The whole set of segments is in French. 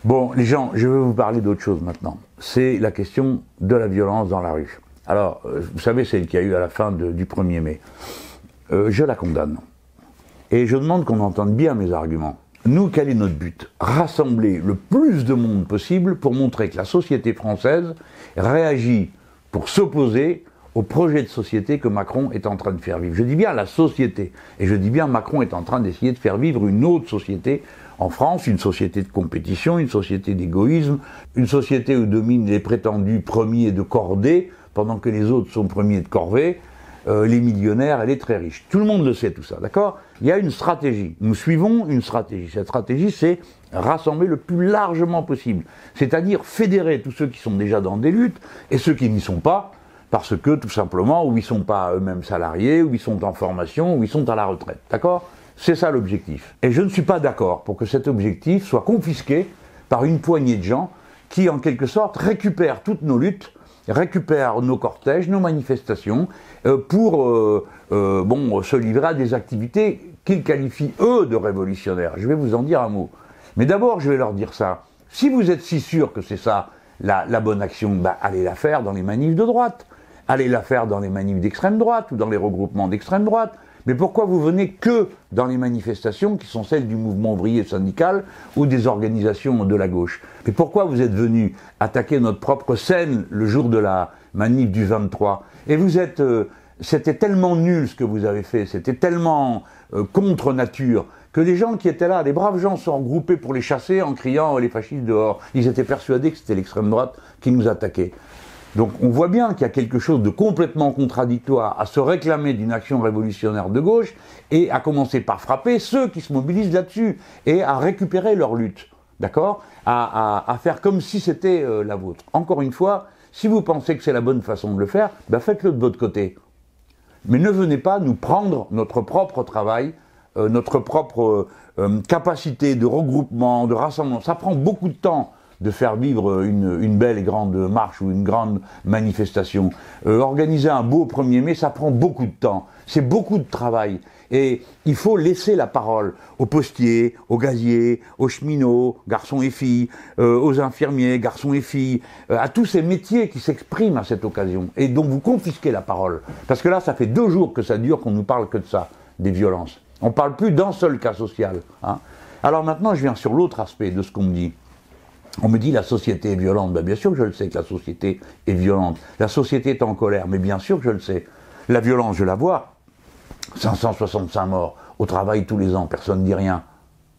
Bon, les gens, je vais vous parler d'autre chose maintenant. C'est la question de la violence dans la rue. Alors, vous savez, celle qu'il y a eu à la fin du 1er mai. Je la condamne. Et je demande qu'on entende bien mes arguments. Nous, quel est notre but? Rassembler le plus de monde possible pour montrer que la société française réagit pour s'opposer au projet de société que Macron est en train de faire vivre. Je dis bien la société. Et je dis bien Macron est en train d'essayer de faire vivre une autre société en France, une société de compétition, une société d'égoïsme, une société où dominent les prétendus premiers de cordée, pendant que les autres sont premiers de corvée, les millionnaires et les très riches. Tout le monde le sait tout ça, d'accord? Il y a une stratégie. Nous suivons une stratégie. Cette stratégie, c'est rassembler le plus largement possible. C'est-à-dire fédérer tous ceux qui sont déjà dans des luttes et ceux qui n'y sont pas, parce que, tout simplement, ou ils ne sont pas eux-mêmes salariés, ou ils sont en formation, ou ils sont à la retraite. D'accord? C'est ça l'objectif. Et je ne suis pas d'accord pour que cet objectif soit confisqué par une poignée de gens qui, en quelque sorte, récupèrent toutes nos luttes, récupèrent nos cortèges, nos manifestations, pour se livrer à des activités qu'ils qualifient, eux, de révolutionnaires. Je vais vous en dire un mot. Mais d'abord, je vais leur dire ça. Si vous êtes si sûr que c'est ça, la bonne action, allez la faire dans les manifs de droite. Allez la faire dans les manifs d'extrême droite ou dans les regroupements d'extrême droite. Mais pourquoi vous venez que dans les manifestations qui sont celles du mouvement ouvrier syndical ou des organisations de la gauche? Mais pourquoi vous êtes venus attaquer notre propre scène le jour de la manif du 23? Et vous êtes... c'était tellement nul ce que vous avez fait, c'était tellement contre nature, que les gens qui étaient là, les braves gens, sont regroupés pour les chasser en criant « les fascistes dehors ». Ils étaient persuadés que c'était l'extrême droite qui nous attaquait. Donc on voit bien qu'il y a quelque chose de complètement contradictoire à se réclamer d'une action révolutionnaire de gauche et à commencer par frapper ceux qui se mobilisent là-dessus et à récupérer leur lutte, d'accord, à faire comme si c'était la vôtre. Encore une fois, si vous pensez que c'est la bonne façon de le faire, faites-le de votre côté. Mais ne venez pas nous prendre notre propre travail, notre propre capacité de regroupement, de rassemblement. Ça prend beaucoup de temps de faire vivre une belle et grande marche ou une grande manifestation. Organiser un beau 1er mai, ça prend beaucoup de temps. C'est beaucoup de travail. Et il faut laisser la parole aux postiers, aux gaziers, aux cheminots, garçons et filles, aux infirmiers, garçons et filles, à tous ces métiers qui s'expriment à cette occasion. Et donc vous confisquez la parole. Parce que là, ça fait 2 jours que ça dure, qu'on nous parle que de ça, des violences. On ne parle plus d'un seul cas social. Hein. Alors maintenant, je viens sur l'autre aspect de ce qu'on me dit. On me dit la société est violente. Bien sûr que je le sais que la société est violente. La société est en colère, mais bien sûr que je le sais. La violence, je la vois. 565 morts au travail tous les ans, personne ne dit rien.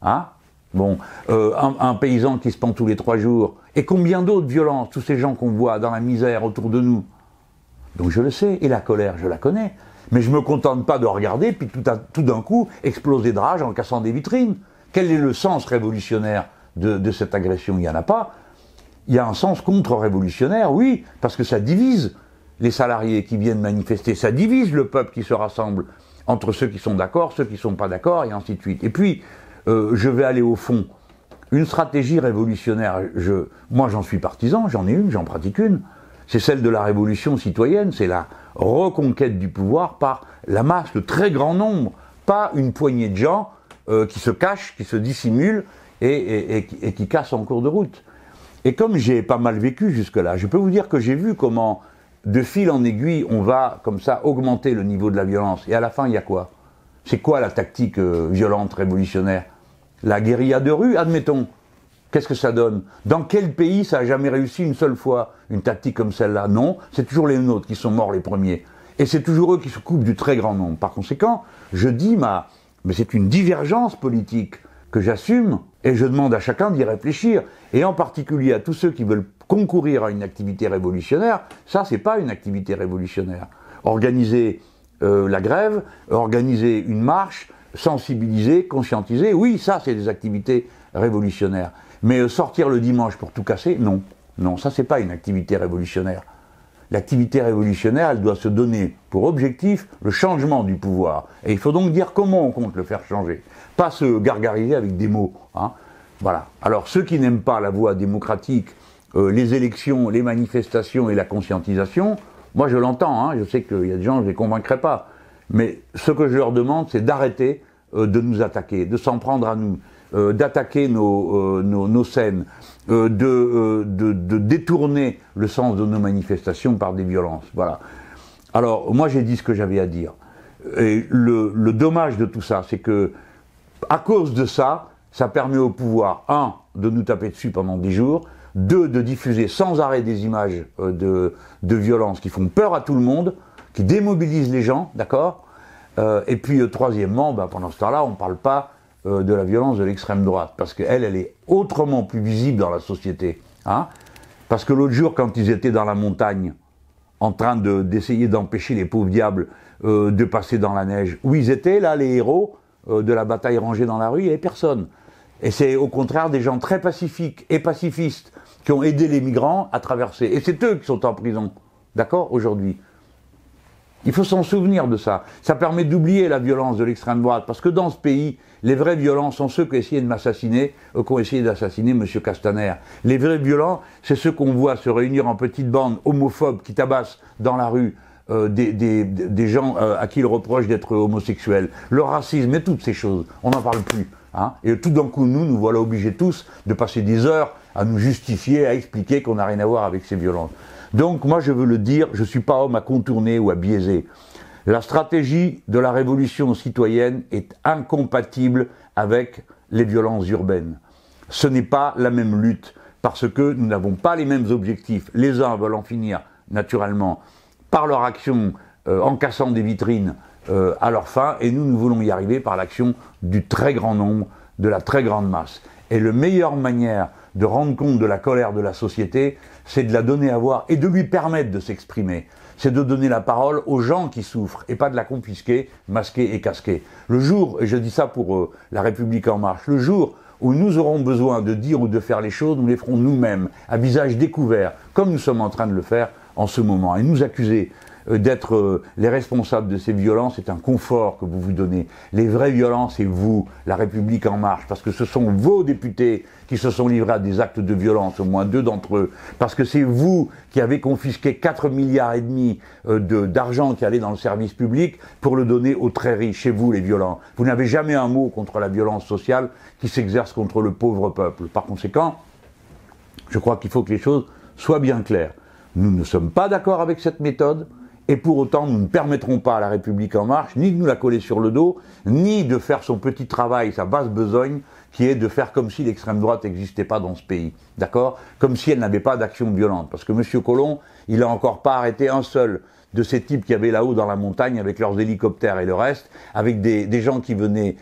Hein? Bon, un paysan qui se pend tous les 3 jours. Et combien d'autres violences, tous ces gens qu'on voit dans la misère autour de nous. Donc je le sais, et la colère, je la connais. Mais je ne me contente pas de regarder, puis tout d'un coup, exploser de rage en cassant des vitrines. Quel est le sens révolutionnaire de cette agression? Il n'y en a pas. Il y a un sens contre-révolutionnaire, oui, parce que ça divise les salariés qui viennent manifester, ça divise le peuple qui se rassemble entre ceux qui sont d'accord, ceux qui ne sont pas d'accord, et ainsi de suite. Et puis, je vais aller au fond. Une stratégie révolutionnaire, moi j'en suis partisan, j'en ai une, j'en pratique une. C'est celle de la révolution citoyenne, c'est la reconquête du pouvoir par la masse, le très grand nombre, pas une poignée de gens qui se cachent, qui se dissimulent et qui cassent en cours de route. Et comme j'ai pas mal vécu jusque-là, je peux vous dire que j'ai vu comment, de fil en aiguille, on va comme ça augmenter le niveau de la violence. Et à la fin, il y a quoi? C'est quoi la tactique violente, révolutionnaire? La guérilla de rue, admettons. Qu'est-ce que ça donne? Dans quel pays ça n'a jamais réussi une seule fois, une tactique comme celle-là? Non, c'est toujours les nôtres qui sont morts les premiers. Et c'est toujours eux qui se coupent du très grand nombre. Par conséquent, je dis, mais c'est une divergence politique que j'assume, et je demande à chacun d'y réfléchir, et en particulier à tous ceux qui veulent concourir à une activité révolutionnaire. Ça, c'est pas une activité révolutionnaire. Organiser la grève, organiser une marche, sensibiliser, conscientiser, oui, ça, c'est des activités révolutionnaires. Mais sortir le dimanche pour tout casser, non. Non, ça, c'est pas une activité révolutionnaire. L'activité révolutionnaire, elle doit se donner pour objectif le changement du pouvoir. Et il faut donc dire comment on compte le faire changer. Pas se gargariser avec des mots. Hein. Voilà. Alors, ceux qui n'aiment pas la voie démocratique, les élections, les manifestations et la conscientisation, moi je l'entends, hein, je sais qu'il y a des gens, je ne les convaincrai pas. Mais ce que je leur demande, c'est d'arrêter de nous attaquer, de s'en prendre à nous. d'attaquer nos scènes, de détourner le sens de nos manifestations par des violences. Voilà. Alors, moi j'ai dit ce que j'avais à dire. Et le dommage de tout ça, c'est que, à cause de ça, ça permet au pouvoir, un, de nous taper dessus pendant 10 jours, deux, de diffuser sans arrêt des images de violence qui font peur à tout le monde, qui démobilisent les gens, d'accord, et puis troisièmement, pendant ce temps-là, on ne parle pas de la violence de l'extrême droite, parce qu'elle, elle est autrement plus visible dans la société. Hein, parce que l'autre jour, quand ils étaient dans la montagne, en train d'essayer d'empêcher les pauvres diables de passer dans la neige, où ils étaient, là, les héros de la bataille rangée dans la rue, il n'y avait personne. Et c'est au contraire des gens très pacifiques et pacifistes qui ont aidé les migrants à traverser. Et c'est eux qui sont en prison, d'accord, aujourd'hui. Il faut s'en souvenir de ça. Ça permet d'oublier la violence de l'extrême droite, parce que dans ce pays, les vrais violents sont ceux qui ont essayé de m'assassiner, qui ont essayé d'assassiner M. Castaner. Les vrais violents, c'est ceux qu'on voit se réunir en petites bandes homophobes qui tabassent dans la rue des gens à qui ils reprochent d'être homosexuels. Le racisme et toutes ces choses, on n'en parle plus. Hein, et tout d'un coup, nous voilà obligés tous de passer des heures à nous justifier, à expliquer qu'on n'a rien à voir avec ces violences. Donc moi je veux le dire, je ne suis pas homme à contourner ou à biaiser. La stratégie de la révolution citoyenne est incompatible avec les violences urbaines. Ce n'est pas la même lutte, parce que nous n'avons pas les mêmes objectifs. Les uns veulent en finir, naturellement, par leur action en cassant des vitrines à leur fin, et nous voulons y arriver par l'action du très grand nombre, de la très grande masse. Et la meilleure manière de rendre compte de la colère de la société, c'est de la donner à voir et de lui permettre de s'exprimer. C'est de donner la parole aux gens qui souffrent et pas de la confisquer, masquer et casquer. Le jour, et je dis ça pour La République En Marche, le jour où nous aurons besoin de dire ou de faire les choses, nous les ferons nous-mêmes, à visage découvert, comme nous sommes en train de le faire en ce moment. Et nous accuser d'être les responsables de ces violences, c'est un confort que vous vous donnez. Les vraies violences, c'est vous, La République En Marche, parce que ce sont vos députés qui se sont livrés à des actes de violence, au moins 2 d'entre eux, parce que c'est vous qui avez confisqué 4,5 milliards d'argent qui allait dans le service public pour le donner aux très riches, c'est vous les violents. Vous n'avez jamais un mot contre la violence sociale qui s'exerce contre le pauvre peuple. Par conséquent, je crois qu'il faut que les choses soient bien claires. Nous ne sommes pas d'accord avec cette méthode, et pour autant, nous ne permettrons pas à La République En Marche ni de nous la coller sur le dos, ni de faire son petit travail, sa basse besogne, qui est de faire comme si l'extrême droite n'existait pas dans ce pays, d'accord? Comme si elle n'avait pas d'action violente. Parce que M. Collomb, il n'a encore pas arrêté un seul de ces types qui avaient là-haut dans la montagne avec leurs hélicoptères et le reste, avec des gens qui venaient,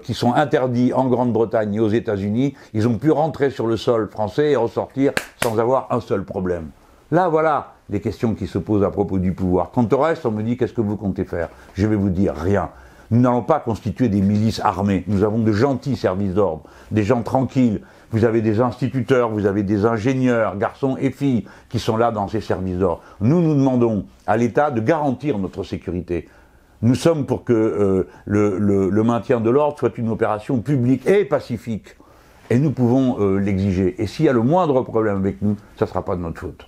qui sont interdits en Grande-Bretagne et aux États-Unis. Ils ont pu rentrer sur le sol français et ressortir sans avoir un seul problème. Là, voilà les questions qui se posent à propos du pouvoir. Quant au reste, on me dit, qu'est-ce que vous comptez faire? Je vais vous dire, rien. Nous n'allons pas constituer des milices armées. Nous avons de gentils services d'ordre, des gens tranquilles. Vous avez des instituteurs, vous avez des ingénieurs, garçons et filles, qui sont là dans ces services d'ordre. Nous demandons à l'État de garantir notre sécurité. Nous sommes pour que le maintien de l'ordre soit une opération publique et pacifique. Et nous pouvons l'exiger. Et s'il y a le moindre problème avec nous, ça ne sera pas de notre faute.